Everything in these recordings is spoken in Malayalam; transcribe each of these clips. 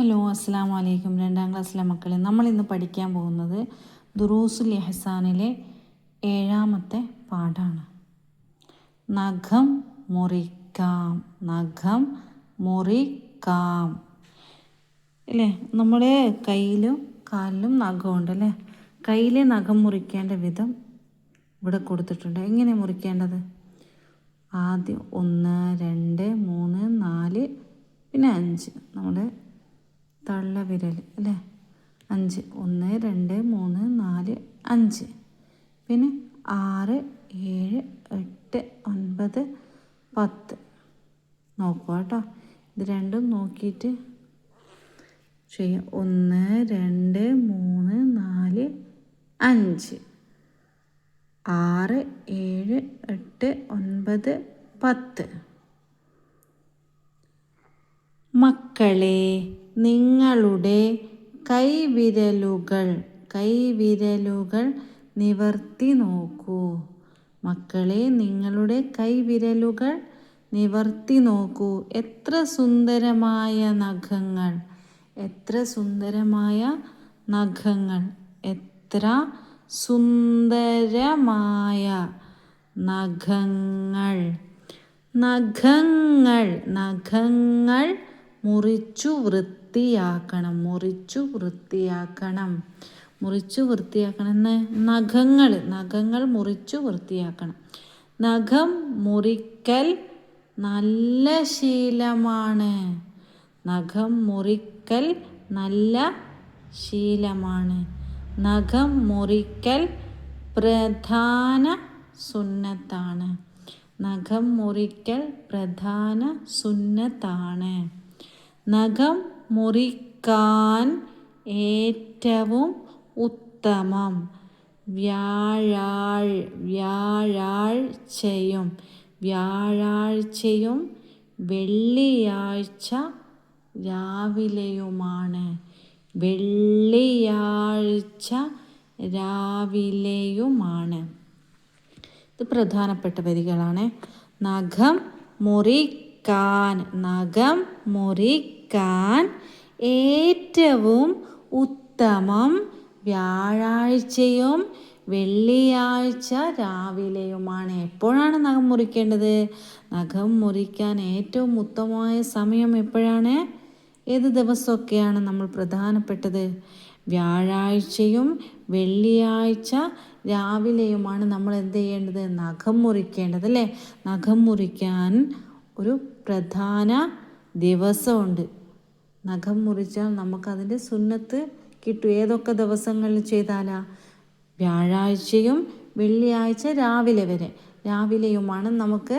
ഹലോ, അസ്സാം വലൈക്കും. 2ാം ക്ലാസ്സിലെ മക്കളെ, നമ്മളിന്ന് പഠിക്കാൻ പോകുന്നത് ദുറൂസുൽ ഇഹ്സാനിലെ 7ാമത്തെ പാഠമാണ്. നഖം മുറിക്കാം. നഖം മുറിക്കാം അല്ലേ? നമ്മുടെ കയ്യിലും കാലിലും നഖമുണ്ട് അല്ലേ? കയ്യിലെ നഖം മുറിക്കേണ്ട വിധം ഇവിടെ കൊടുത്തിട്ടുണ്ട്. എങ്ങനെ മുറിക്കേണ്ടത്? ആദ്യം 1, 2, 3, 4 പിന്നെ 5. നമ്മുടെ തള്ളവിരൽ അല്ലേ? 5. 1, 2, 3, 4, 5. പിന്നെ 6, 7, 8, 9, 10. നോക്കുക കേട്ടോ. ഇത് രണ്ടും നോക്കിയിട്ട് ചെയ്യാം. 1, 2, 3, 4, 5. 6, 7, 8, 9, 10. മക്കളെ, നിങ്ങളുടെ കൈവിരലുകൾ നിവർത്തി നോക്കൂ. മക്കളെ, നിങ്ങളുടെ കൈവിരലുകൾ നിവർത്തി നോക്കൂ. എത്ര സുന്ദരമായ നഖങ്ങൾ! എത്ര സുന്ദരമായ നഖങ്ങൾ! എത്ര സുന്ദരമായ നഖങ്ങൾ! നഖങ്ങൾ മുറിച്ചു വൃത്തിയാക്കണം. നഖങ്ങൾ മുറിച്ചു വൃത്തിയാക്കണം. നഖം മുറിക്കൽ നല്ല ശീലമാണ്. നഖം മുറിക്കൽ നല്ല ശീലമാണ്. നഖം മുറിക്കൽ പ്രധാന സുന്നത്താണ്. നഖം മുറിക്കൽ പ്രധാന സുന്നത്താണ്. നഖം മുറിക്കാൻ ഏറ്റവും ഉത്തമം വ്യാഴാഴ്ചയും വെള്ളിയാഴ്ച രാവിലെയുമാണ്. ഇത് പ്രധാനപ്പെട്ട വരികളാണ്. നഖം മുറിക്കാൻ ഏറ്റവും ഉത്തമം വ്യാഴാഴ്ചയും വെള്ളിയാഴ്ച രാവിലെയുമാണ്. എപ്പോഴാണ് നഖം മുറിക്കേണ്ടത്? നഖം മുറിക്കാൻ ഏറ്റവും ഉത്തമമായ സമയം എപ്പോഴാണ്? ഏത് ദിവസമൊക്കെയാണ് നമ്മൾ പ്രധാനപ്പെട്ടത്? വ്യാഴാഴ്ചയും വെള്ളിയാഴ്ച രാവിലെയുമാണ് നമ്മൾ എന്ത് ചെയ്യേണ്ടത്? നഖം മുറിക്കേണ്ടത് അല്ലേ? നഖം മുറിക്കാൻ ഒരു പ്രധാന ദിവസമുണ്ട്. നഖം മുറിച്ചാൽ നമുക്കതിൻ്റെ സുന്നത്ത് കിട്ടും. ഏതൊക്കെ ദിവസങ്ങളിൽ ചെയ്താലാ? വ്യാഴാഴ്ചയും വെള്ളിയാഴ്ച രാവിലെയുമാണ് നമുക്ക്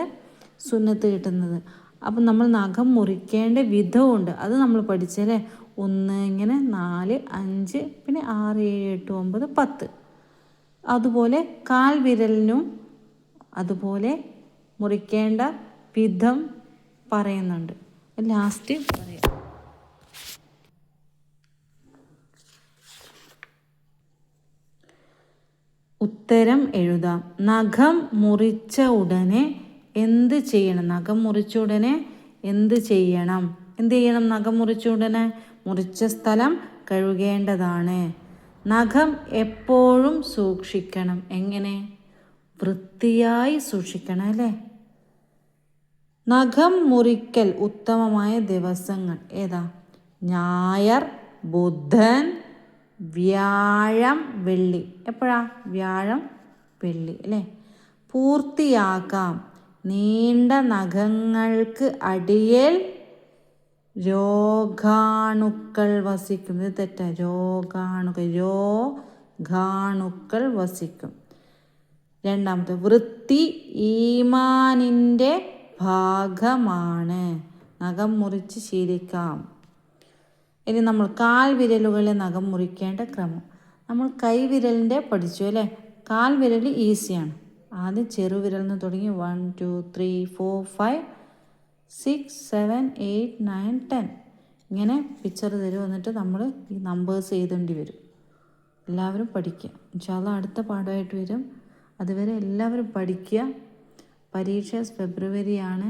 സുന്നത്ത് കിട്ടുന്നത്. അപ്പം നമ്മൾ നഖം മുറിക്കേണ്ട വിധമുണ്ട്. അത് നമ്മൾ പഠിച്ചല്ലേ? 1, ഇങ്ങനെ 4, 5, പിന്നെ 6, 7, 8, 9, 10. അതുപോലെ കാൽ വിരലിനും അതുപോലെ മുറിക്കേണ്ട വിധം പറയുന്നുണ്ട്. ലാസ്റ്റ് പറയാം. ഉത്തരം എഴുതാം. നഖം മുറിച്ച ഉടനെ എന്ത് ചെയ്യണം? നഖം മുറിച്ച ഉടനെ എന്ത് ചെയ്യണം? നഖം മുറിച്ച ഉടനെ മുറിച്ച സ്ഥലം കഴുകേണ്ടതാണ്. നഖം എപ്പോഴും സൂക്ഷിക്കണം. എങ്ങനെ? വൃത്തിയായി സൂക്ഷിക്കണം അല്ലേ? നഖം മുറിക്കൽ ഉത്തമമായ ദിവസങ്ങൾ ഏതാ? ഞായർ, ബുധൻ, വ്യാഴം, വെള്ളി. എപ്പോഴാ? വ്യാഴം, വെള്ളി അല്ലേ? പൂർത്തിയാക്കാം. നീണ്ട നഖങ്ങൾക്ക് അടിയിൽ രോഗാണുക്കൾ വസിക്കും. ഇത് തെറ്റാ. രോഗാണുക്കൾ വസിക്കും. 2ാമത്തെ, വൃത്തി ഈമാനിൻ്റെ ഭാഗമാണ്. നഖം മുറിച്ച് ശീലിക്കാം. ഇനി നമ്മൾ കാൽ വിരലുകളെ നഖം മുറിക്കേണ്ട ക്രമം. നമ്മൾ കൈവിരലിൻ്റെ പഠിച്ചു അല്ലേ? കാൽ വിരൽ ഈസിയാണ്. ആദ്യം ചെറുവിരലിൽ നിന്ന് തുടങ്ങി 1, 2, 3, 4, 5, 6, 7, 8, 9, 10. ഇങ്ങനെ പിക്ചർ തരും. എന്നിട്ട് നമ്മൾ ഈ നമ്പേഴ്സ് എഴുതേണ്ടി വരും. എല്ലാവരും പഠിക്കുക. ഇൻഷാ അല്ലാഹ് അടുത്ത പാഠമായിട്ട് വരും. അതുവരെ എല്ലാവരും പഠിക്കുക. പരീക്ഷ ഫെബ്രുവരിയാണ്.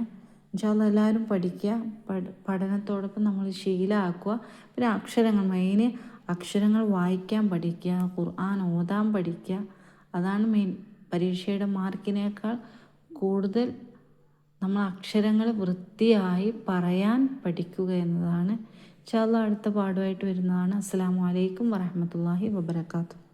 ഇൻഷാല്ലാ എല്ലാവരും പഠിക്കുക. പഠനത്തോടൊപ്പം നമ്മൾ ശീലമാക്കുക. പിന്നെ അക്ഷരങ്ങൾ മെയിന്, അക്ഷരങ്ങൾ വായിക്കാൻ പഠിക്കുക, ഖുർആൻ ഓതാൻ പഠിക്കുക. അതാണ് മെയിൻ. പരീക്ഷയുടെ മാർക്കിനേക്കാൾ കൂടുതൽ നമ്മൾ അക്ഷരങ്ങൾ വൃത്തിയായി പറയാൻ പഠിക്കുക എന്നതാണ്. ഇൻഷാല്ലാ അടുത്ത പാഠമായിട്ട് വരുന്നതാണ്. അസ്സലാമു അലൈക്കും വറഹ്മത്തുള്ളാഹി വബറകാതുഹു.